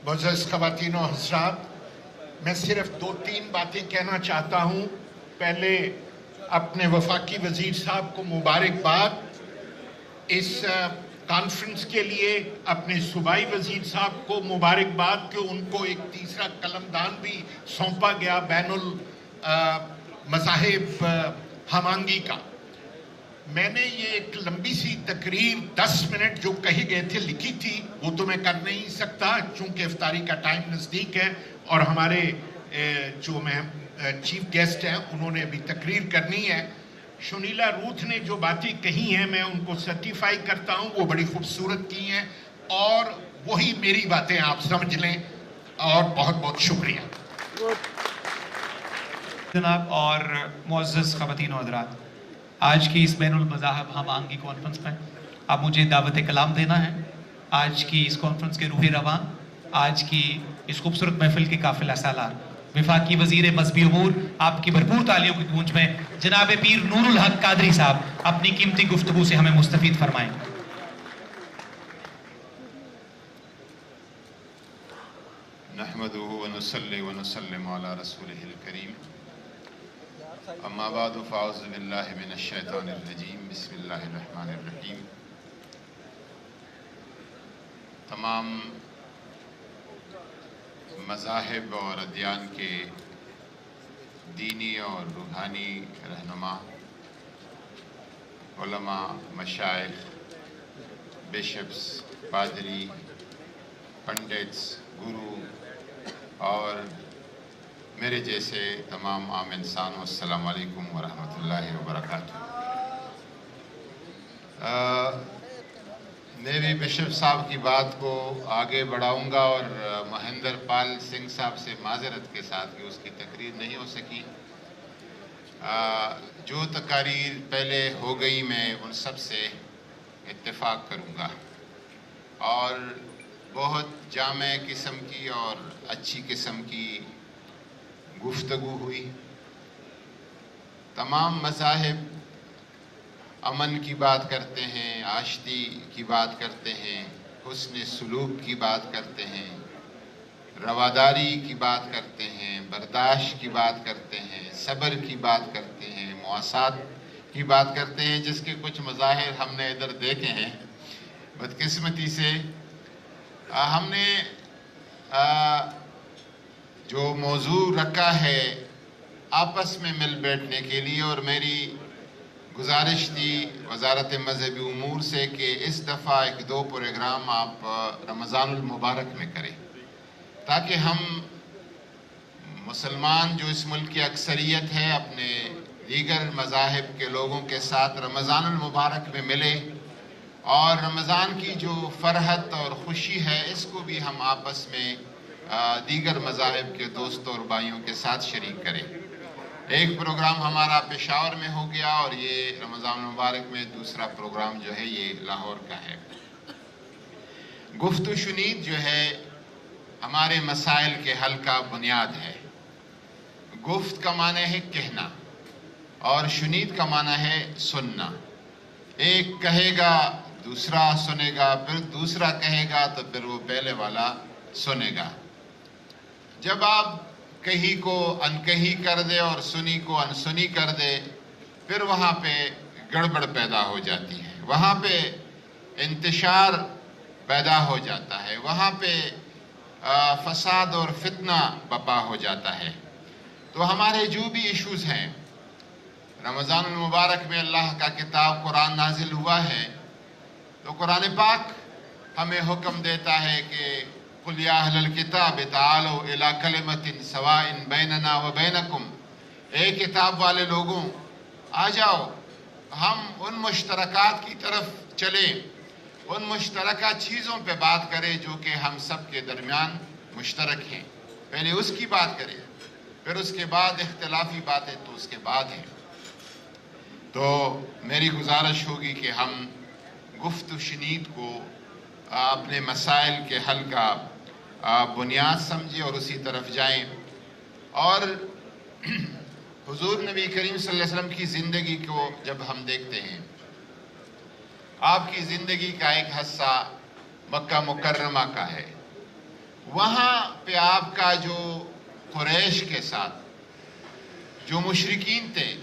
मुअज़्ज़ज़ ख़वातीन और हज़रात, मैं सिर्फ 2-3 बातें कहना चाहता हूँ। पहले अपने वफाकी वज़ीर साहब को मुबारकबाद इस कॉन्फ्रेंस के लिए, अपने सूबाई वज़ीर साहब को मुबारकबाद कि उनको एक तीसरा कलमदान भी सौंपा गया बैनुल मज़ाहिब हमांगी का। मैंने ये एक लंबी सी तकरीर 10 मिनट जो कही गए थे लिखी थी, वो तो मैं कर नहीं सकता चूँकि इफ्तारी का टाइम नज़दीक है और हमारे जो चीफ गेस्ट हैं उन्होंने अभी तकरीर करनी है। शुनीला रूथ ने जो बातें कही हैं मैं उनको सर्टिफाई करता हूँ, वो बड़ी खूबसूरत की हैं और वही मेरी बातें आप समझ लें और बहुत बहुत शुक्रिया जनाब। और मुअज़्ज़ज़ ख़वातीन और हज़रात, आज की इस बैनुल मज़ाहिब हमांगी कॉन्फ्रेंस में अब मुझे दावत कलाम देना है। आज की इस कॉन्फ्रेंस के रूह रवां, आज की इस खूबसूरत महफिल के काफिला सालार वफाकी वज़ीर मज़हबी उमूर, आपकी भरपूर तालियों की गूंज में जनाब पीर नूरुल हक कादरी साहब अपनी कीमती गुफ्तगू से हमें मुस्तफ़ीद फरमाएं। नहमदुहु व नुसल्ली व नुसल्लिमु अला रसूलिहिल करीम, अम्मा बादु फ़अऊज़ु बिल्लाहि मिनश शैतानिर रजीम, बिस्मिल्लाहिर रहमानिर रहीम। तमाम मज़ाहिब और अदियान के दीनी और रूहानी रहनुमा, उलमा, मशाइख, बिशप्स, पादरी, पंडित्स, गुरु और मेरे जैसे तमाम आम इंसानों, अस्सलामु अलैकुम व रहमतुल्लाहि व बरकातुहू। मैं भी बिशप साहब की बात को आगे बढ़ाऊंगा और महेंद्र पाल सिंह साहब से माजरत के साथ कि उसकी तकरीर नहीं हो सकी। जो तकारीर पहले हो गई मैं उन सब से इत्तेफाक करूंगा और बहुत जामे किस्म की और अच्छी किस्म की गुफ्तगू हुई। तमाम मज़ाहिब अमन की बात करते हैं, आश्ती की बात करते हैं, हुस्न सुलूक की बात करते हैं, रवादारी की बात करते हैं, बर्दाश्त की बात करते हैं, सब्र की बात करते हैं, मुआसात की बात करते हैं, जिसके कुछ मज़ाहिर हमने इधर देखे हैं। बदकिस्मती से हमने जो मौजू रखा है आपस में मिल बैठने के लिए, और मेरी गुजारिश थी वज़ारत मज़हबी उमूर से कि इस दफ़ा 1-2 प्रोग्राम आप रमज़ानुल मुबारक में करें, ताकि हम मुसलमान जो इस मुल्क की अक्सरियत है अपने दीगर मज़ाहिब के लोगों के साथ रमज़ानुल मुबारक में मिले और रमज़ान की जो फ़रहत और ख़ुशी है इसको भी हम आपस में दीगर मज़ाहिब के दोस्तों और भाइयों के साथ शरीक करें। एक प्रोग्राम हमारा पेशावर में हो गया और ये रमज़ान मुबारक में दूसरा प्रोग्राम जो है ये लाहौर का है। गुफ्तु शुनीद जो है हमारे मसाइल के हल का बुनियाद है। गुफ्त का माने है कहना और शुनीद का माना है सुनना। एक कहेगा दूसरा सुनेगा, फिर दूसरा कहेगा तो फिर वो पहले वाला सुनेगा। जब आप कही को अनकही कर दे और सुनी को अनसुनी कर दे, फिर वहाँ पे गड़बड़ पैदा हो जाती है, वहाँ पे इंतशार पैदा हो जाता है, वहाँ पे फसाद और फितना बपा हो जाता है। तो हमारे जो भी इश्यूज़ हैं, रमज़ान मुबारक में अल्लाह का किताब कुरान नाजिल हुआ है, तो कुरान पाक हमें हुक्म देता है कि कुल या अहलल किताब तालो इला कलिमतिन सवाइन बैनना व बैनकुम, ए किताब वाले लोगों आ जाओ, हम उन मुश्तरकात की तरफ चलें, उन मुश्तरका चीज़ों पे बात करें जो कि हम सब के दरमियान मुश्तरक हैं। पहले उसकी बात करें, फिर उसके बाद इख्तिलाफी बातें तो उसके बाद हैं। तो मेरी गुजारिश होगी कि हम गुफ्तु शनीद को अपने मसाइल के हल का बुनियाद समझें और उसी तरफ जाएं। और हुजूर नबी करीम सल्लल्लाहु अलैहि वसल्लम की ज़िंदगी को जब हम देखते हैं, आपकी ज़िंदगी का एक हिस्सा मक्का मुकर्रमा का है, وہاں پہ آپ کا جو قریش کے ساتھ جو مشرکین تھے،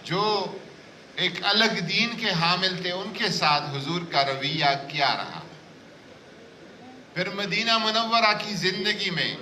جو ایک الگ دین کے حامل تھے، ان کے ساتھ حضور کا رویہ کیا رہا؟ پھر مدینہ منورہ کی زندگی میں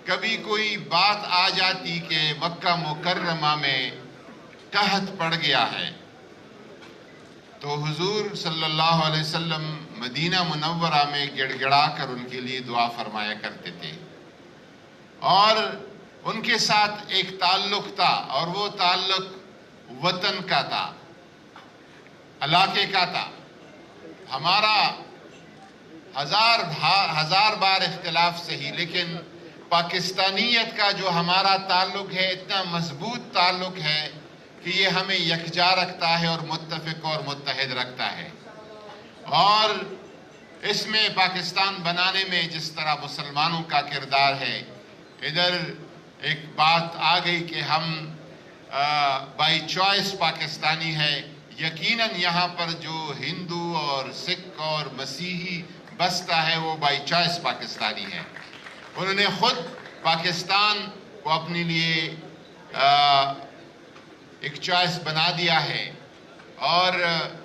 کبھی کوئی بات آ جاتی کہ مکہ مکرمہ میں قحط پڑ گیا ہے، تو حضور صلی اللہ علیہ وسلم مدینہ منورہ میں گڑ گڑا کر ان کے لیے دعا فرمایا کرتے تھے، اور ان کے ساتھ ایک تعلق تھا، اور وہ تعلق وطن کا تھا، علاقے کا تھا۔ ہمارا ہزار بار اختلاف صحیح، لیکن پاکستانیت کا جو ہمارا تعلق ہے اتنا مضبوط تعلق ہے کہ یہ ہمیں یکجا رکھتا ہے اور متفق اور متحد رکھتا ہے۔ اور اس میں پاکستان بنانے میں جس طرح مسلمانوں کا کردار ہے، ادھر ایک بات آ گئی کہ ہم بائی چوائس پاکستانی ہے، یقیناً یہاں پر جو ہندو اور سکھ اور مسیحی بستا ہے وہ بائی چوائس پاکستانی ہے۔ انہوں نے خود پاکستان کو اپنے لیے ایک چوائس بنا دیا ہے، اور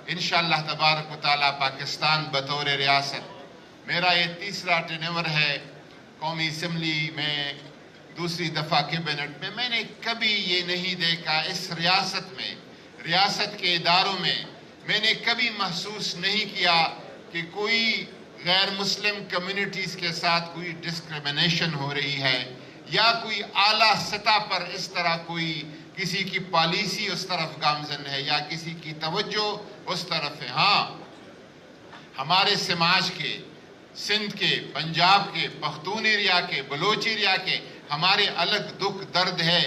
انشاءاللہ تبارک و تعالیٰ پاکستان بطور ریاست، میرا یہ تیسرا ٹینور ہے قومی اسمبلی میں، دوسری دفعہ کیبنٹ میں، میں نے کبھی یہ نہیں دیکھا اس ریاست میں، ریاست کے اداروں میں نے کبھی محسوس نہیں کیا کہ کوئی غیر مسلم کمیونٹیز کے ساتھ کوئی ڈسکریمنیشن ہو رہی ہے، یا کوئی اعلیٰ سطح پر اس طرح کوئی کسی کی پالیسی اس طرف گامزن ہے یا کسی کی توجہ اس طرف ہے۔ ہاں، ہمارے سماج کے، سندھ کے، پنجاب کے، پختون ایریا کے، بلوچ ایریا کے ہمارے الگ دکھ درد ہے،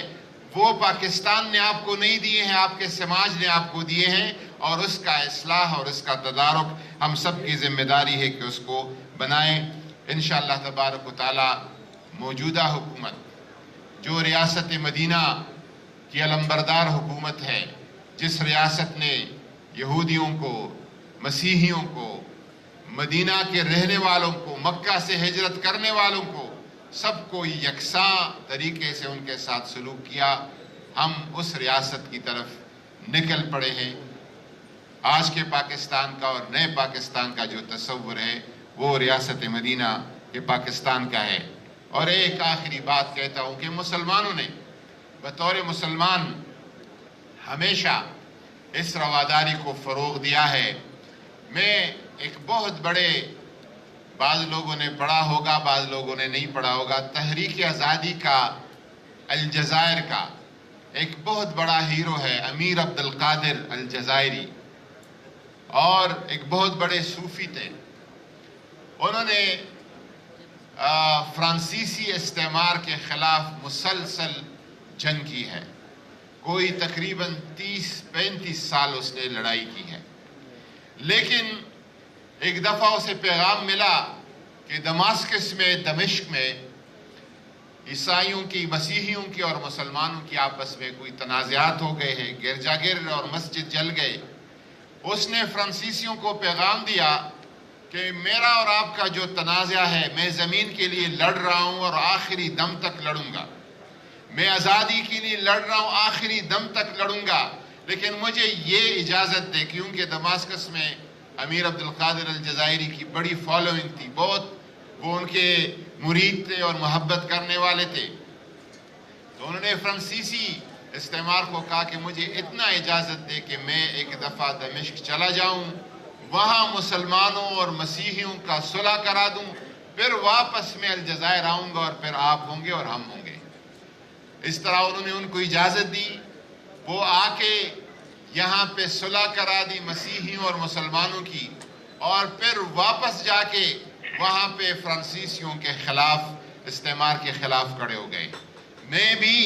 وہ پاکستان نے آپ کو نہیں دیے ہیں، آپ کے سماج نے آپ کو دیے ہیں، اور اس کا اصلاح اور اس کا تدارک ہم سب کی ذمہ داری ہے کہ اس کو بنائیں۔ انشاءاللہ تبارک و تعالی موجودہ حکومت جو ریاست مدینہ کی علمبردار حکومت ہے، جس ریاست نے یہودیوں کو، مسیحیوں کو، مدینہ کے رہنے والوں کو، مکہ سے ہجرت کرنے والوں کو، سب کو یکساں طریقے سے ان کے ساتھ سلوک کیا، ہم اس ریاست کی طرف نکل پڑے ہیں۔ آج کے پاکستان کا اور نئے پاکستان کا جو تصور ہے وہ ریاست مدینہ کے پاکستان کا ہے۔ اور ایک آخری بات کہتا ہوں کہ مسلمانوں نے بطور مسلمان ہمیشہ اس رواداری کو فروغ دیا ہے۔ میں ایک بہت بڑے، بعض لوگوں نے پڑھا ہوگا، بعض لوگوں نے نہیں پڑھا ہوگا، تحریک آزادی کا الجزائر کا ایک بہت بڑا ہیرو ہے امیر عبد القادر الجزائری، اور ایک بہت بڑے صوفی تھے۔ انہوں نے فرانسیسی استعمار کے خلاف مسلسل جنگ کی ہے، کوئی تقریباً 30-35 سال اس نے لڑائی کی ہے، لیکن ایک دفعہ اسے پیغام ملا کہ دماسکس میں، دمشق میں عیسائیوں کی، مسیحیوں کی اور مسلمانوں کی آپس میں کوئی تنازعات ہو گئے ہیں، گرجا گر اور مسجد جل گئے۔ اس نے فرانسیسیوں کو پیغام دیا کہ میرا اور آپ کا جو تنازع ہے، میں زمین کے لیے لڑ رہا ہوں اور آخری دم تک لڑوں گا، میں آزادی کے لیے لڑ رہا ہوں، آخری دم تک لڑوں گا، لیکن مجھے یہ اجازت دے، کیونکہ دماسکس میں امیر عبد القادر الجزائری کی بڑی فالوئنگ تھی، بہت وہ ان کے مرید تھے اور محبت کرنے والے تھے۔ تو انہوں نے فرانسیسی استعمار کو کہا کہ مجھے اتنا اجازت دے کہ میں ایک دفعہ دمشق چلا جاؤں، وہاں مسلمانوں اور مسیحیوں کا صلح کرا دوں، پھر واپس میں الجزائر آؤں گا، اور پھر آپ ہوں گے اور ہم ہوں گے۔ اس طرح انہوں نے ان کو اجازت دی، وہ آ کے یہاں پہ صلح کرا دی مسیحیوں اور مسلمانوں کی، اور پھر واپس جا کے وہاں پہ فرانسیسیوں کے خلاف، استعمار کے خلاف کھڑے ہو گئے۔ میں بھی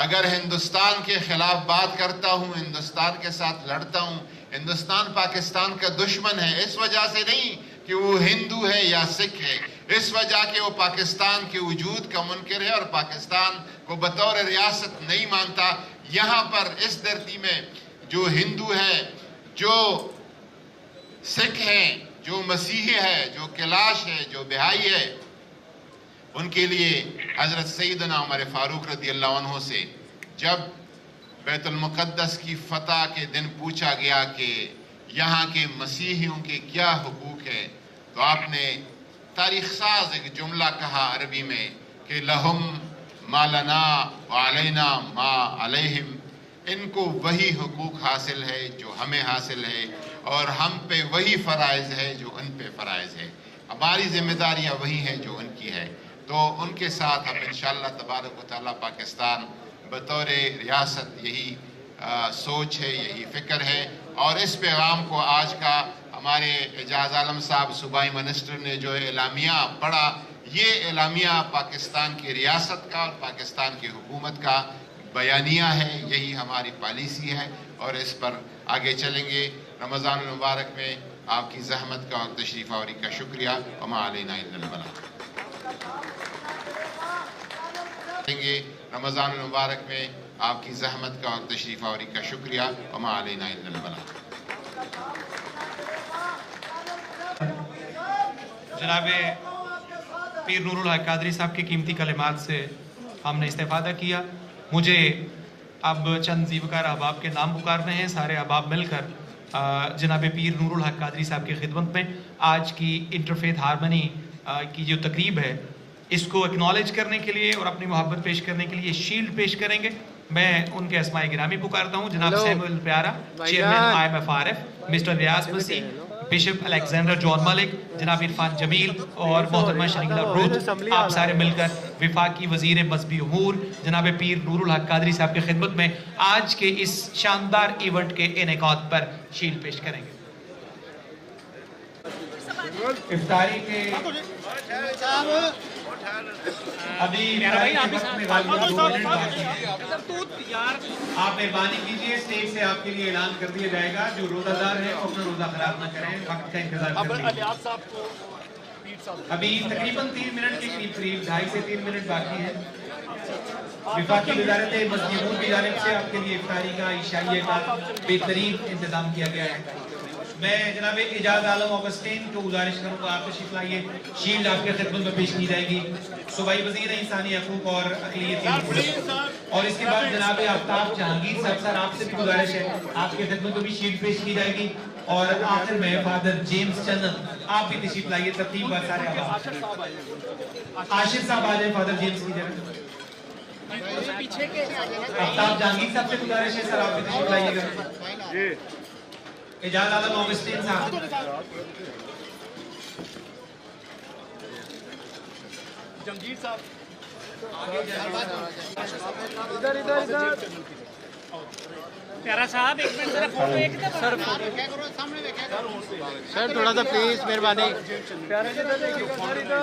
اگر ہندوستان کے خلاف بات کرتا ہوں، ہندوستان کے ساتھ لڑتا ہوں، ہندوستان پاکستان کا دشمن ہے، اس وجہ سے نہیں کہ وہ ہندو ہے یا سکھ ہے، اس وجہ کہ وہ پاکستان کے وجود کا منکر ہے اور پاکستان کو بطور ریاست نہیں مانتا۔ یہاں پر اس دھرتی میں جو ہندو ہے، جو سکھ ہیں، जो मसीही है, जो कैलाश है, जो बहाई है, उनके लिए हज़रत सैयदना उमर फारूक रज़ियल्लाहु अन्हु से जब बैतुल मुक़द्दस की फ़तह के दिन पूछा गया कि यहाँ के मसीहियों के क्या हुकूक है, तो आपने तारीख़ साज एक जुमला कहा अरबी में कि लहुम मा लना व अलैना मा अलैहिम, इनको वही हुकूक हासिल है जो हमें हासिल है और हम पे वही फ़राइज़ है जो उन पे फ़राइज़ है। हमारी ज़िम्मेदारियाँ वही हैं जो उनकी है। तो उनके साथ हम इंशाअल्लाह तबारक व तआला पाकिस्तान बतौर रियासत यही सोच है, यही फ़िक्र है। और इस पैगाम को आज का हमारे एजाज आलम साहब सूबाई मिनिस्टर ने जो एलामिया पढ़ा, ये एलामिया पाकिस्तान की रियासत का और पाकिस्तान की हुकूमत का बयानिया है, यही हमारी पॉलिसी है और इस पर आगे चलेंगे। रमज़ान मुबारक में आपकी ज़हमत का और तशरीफ़ आवरी का शुक्रिया। वमा अलैना इल्लल बलाग। रमज़ान मुबारक में आपकी ज़हमत का और तशरीफ़ आवरी का शुक्रिया। वमा अलैना इल्लल बलाग। जनाब पीर नूरुल हक कादरी साहब के कीमती कलिमात से हमने इस्तेफादा किया। मुझे अब चंद ज़ीवकार अहबाब के नाम पुकारने हैं। सारे अहबाब मिलकर जनाब पीर नूरुल हक कादरी साहब की खिदमत में आज की इंटरफेथ हारमनी की जो तकरीब है, इसको एक्नॉलेज करने के लिए और अपनी मोहब्बत पेश करने के लिए शील्ड पेश करेंगे। मैं उनके अस्माए गिरामी पुकारता हूँ। जनाब सैमुअल प्यारा, चेयरमैन IMFRF, मिस्टर रियाज मसीह, बिशप अलेक्जेंडर जॉन मलिक, जनाब इरफान जमील और मोहतरमा शकीला रूथ, आप सारे मिलकर विफाकी वजीर मजहबी उमूर जनाब पीर नूरुल हक कादरी साहब की खिदमत में आज के इस शानदार इवेंट के इनेकाद पर शील्ड पेश करेंगे। इफ्तारी के अभी आप मेहरबानी कीजिए, स्टेज से आपके लिए ऐलान कर दिया जाएगा। जो रोजादार है वो अपना रोजा खराब ना करें, वक्त का इंतजार करें। अभी तकरीबन 3 मिनट के करीब 2.5 से 3 मिनट बाकी है। विफाकी वज़ारत मस्जिदों की जानिब से आपके लिए इफ्तारी का इशाइये का बेहतरीन इंतजाम किया गया है। मैं जनाब एजाज आलम ऑगस्टीन को गुजारिश करूँगा, आप तशरीफ लाइए। शील्ड आपके खिदमत में पेश की जाएगी सूबाई वज़ीर इंसानी हकूक़ और अक़लियती, और इसके बाद जनाब आफ्ताब जहांगीर साहब, सर आपसे भी गुजारिश है, आपके खिदमत में भी शील्ड पेश की जाएगी। और आखिर में फादर जेम्स चंदन, आप भी तशरीफ लाइए। तरतीब बार सारे आशिर साहब आ जाए फादर जेम्स की जगह। आफ्ताब जहांगीर साहब से गुजारिश है, सर आप भी तशरीफ लाइएगा। एजाज आलम ऑगस्टीन साहब, जंगीर साहब, इधर प्यारा साहब एक मिनट जरा फोटो एक सर सर थोड़ा सा प्लीज मेहरबानी। प्यारे जी इधर देखिए, इधर